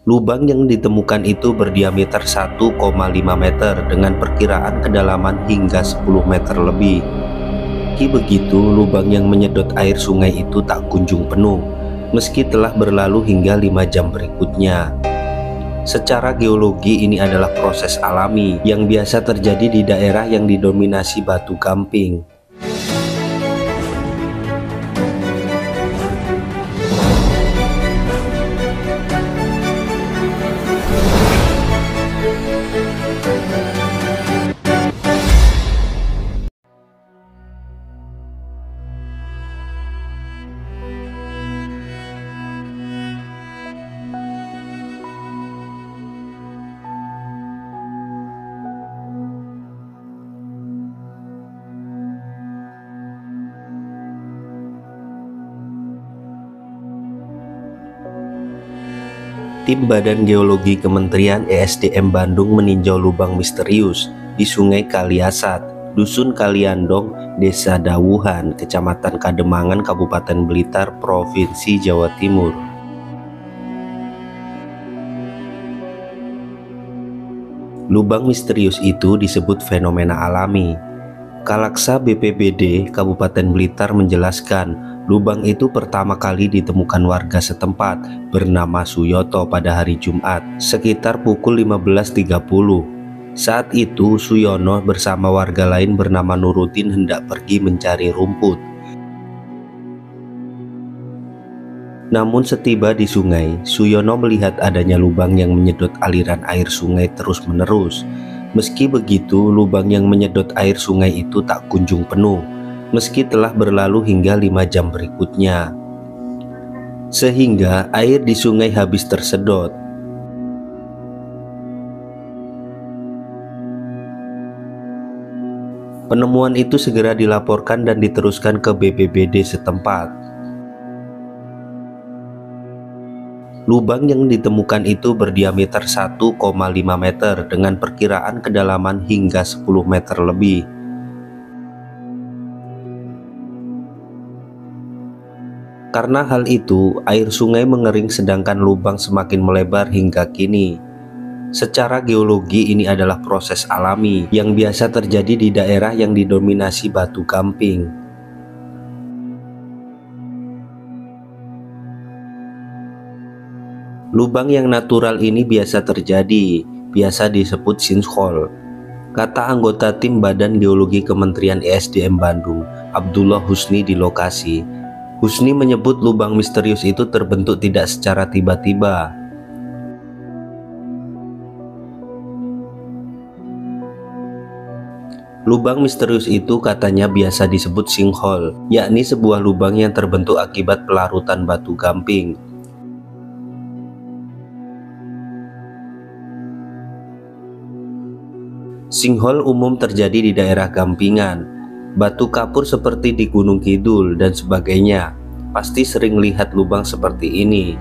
Lubang yang ditemukan itu berdiameter 1,5 meter dengan perkiraan kedalaman hingga 10 meter lebih. Meski begitu, lubang yang menyedot air sungai itu tak kunjung penuh, meski telah berlalu hingga 5 jam berikutnya. Secara geologi ini adalah proses alami yang biasa terjadi di daerah yang didominasi batu gamping. Tim Badan Geologi Kementerian ESDM Bandung meninjau lubang misterius di Sungai Kaliasat, Dusun Kaliandong, Desa Dawuhan, Kecamatan Kademangan, Kabupaten Blitar, Provinsi Jawa Timur. Lubang misterius itu disebut fenomena alami. Kalaksa BPBD Kabupaten Blitar menjelaskan, lubang itu pertama kali ditemukan warga setempat bernama Suyoto pada hari Jumat sekitar pukul 15.30. Saat itu Suyono bersama warga lain bernama Nuruddin hendak pergi mencari rumput. Namun setiba di sungai, Suyono melihat adanya lubang yang menyedot aliran air sungai terus-menerus. Meski begitu, lubang yang menyedot air sungai itu tak kunjung penuh, meski telah berlalu hingga 5 jam berikutnya, sehingga air di sungai habis tersedot. Penemuan itu segera dilaporkan dan diteruskan ke BPBD setempat. Lubang yang ditemukan itu berdiameter 1,5 meter dengan perkiraan kedalaman hingga 10 meter lebih. Karena hal itu, air sungai mengering sedangkan lubang semakin melebar hingga kini. Secara geologi ini adalah proses alami yang biasa terjadi di daerah yang didominasi batu gamping. Lubang yang natural ini biasa terjadi, biasa disebut sinkhole, kata anggota tim Badan Geologi Kementerian ESDM Bandung, Abdullah Husni di lokasi. Husni menyebut lubang misterius itu terbentuk tidak secara tiba-tiba. Lubang misterius itu katanya biasa disebut sinkhole, yakni sebuah lubang yang terbentuk akibat pelarutan batu gamping. Sinkhole umum terjadi di daerah gampingan, batu kapur seperti di Gunung Kidul dan sebagainya. Pasti sering lihat lubang seperti ini.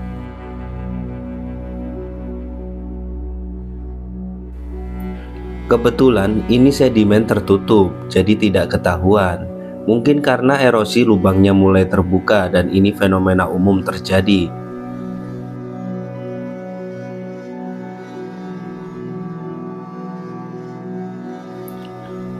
Kebetulan ini sedimen tertutup, jadi tidak ketahuan. Mungkin karena erosi lubangnya mulai terbuka dan ini fenomena umum terjadi.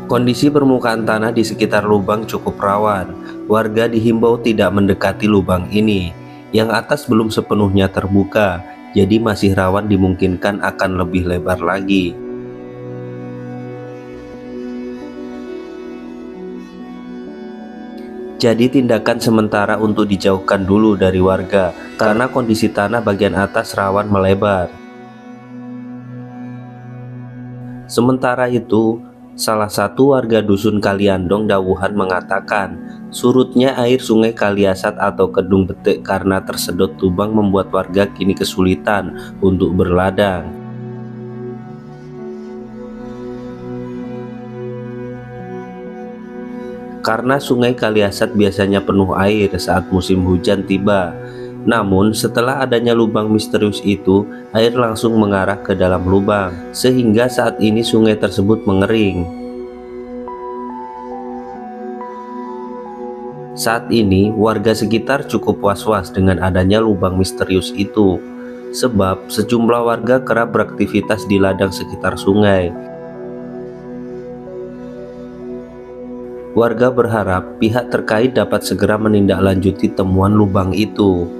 Kondisi permukaan tanah di sekitar lubang cukup rawan. Warga dihimbau tidak mendekati lubang ini. Yang atas belum sepenuhnya terbuka, jadi masih rawan, dimungkinkan akan lebih lebar lagi. Jadi tindakan sementara untuk dijauhkan dulu dari warga, karena kondisi tanah bagian atas rawan melebar. Sementara itu, salah satu warga Dusun Kaliandong Dawuhan mengatakan, surutnya air sungai Kaliasat atau Kedung Betik karena tersedot lubang membuat warga kini kesulitan untuk berladang. Karena sungai Kaliasat biasanya penuh air saat musim hujan tiba. Namun setelah adanya lubang misterius itu, air langsung mengarah ke dalam lubang, sehingga saat ini sungai tersebut mengering. Saat ini warga sekitar cukup was-was dengan adanya lubang misterius itu. sebab sejumlah warga kerap beraktivitas di ladang sekitar sungai. Warga berharap pihak terkait dapat segera menindaklanjuti temuan lubang itu.